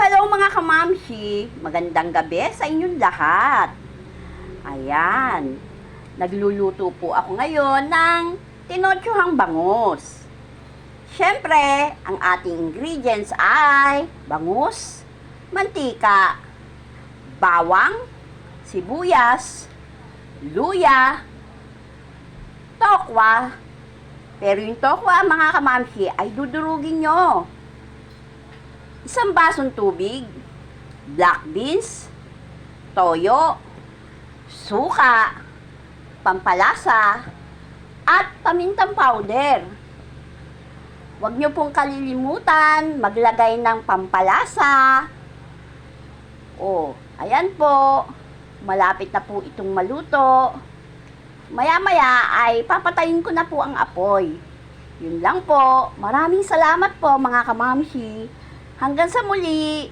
Hello mga kamamshi! Magandang gabi sa inyong lahat. Ayan, nagluluto po ako ngayon ng tinotsuhang bangus. Siyempre, ang ating ingredients ay bangus, mantika, bawang, sibuyas, luya, tokwa. Pero yung tokwa mga kamamshi ay dudurugin nyo. Isang basong tubig, black beans, toyo, suka, pampalasa, at pamintang powder. Huwag nyo pong kalilimutan maglagay ng pampalasa. Ayan po, malapit na po itong maluto. Maya-maya ay papatayin ko na po ang apoy. Yun lang po. Maraming salamat po mga kamamshi. Hanggang sa muli!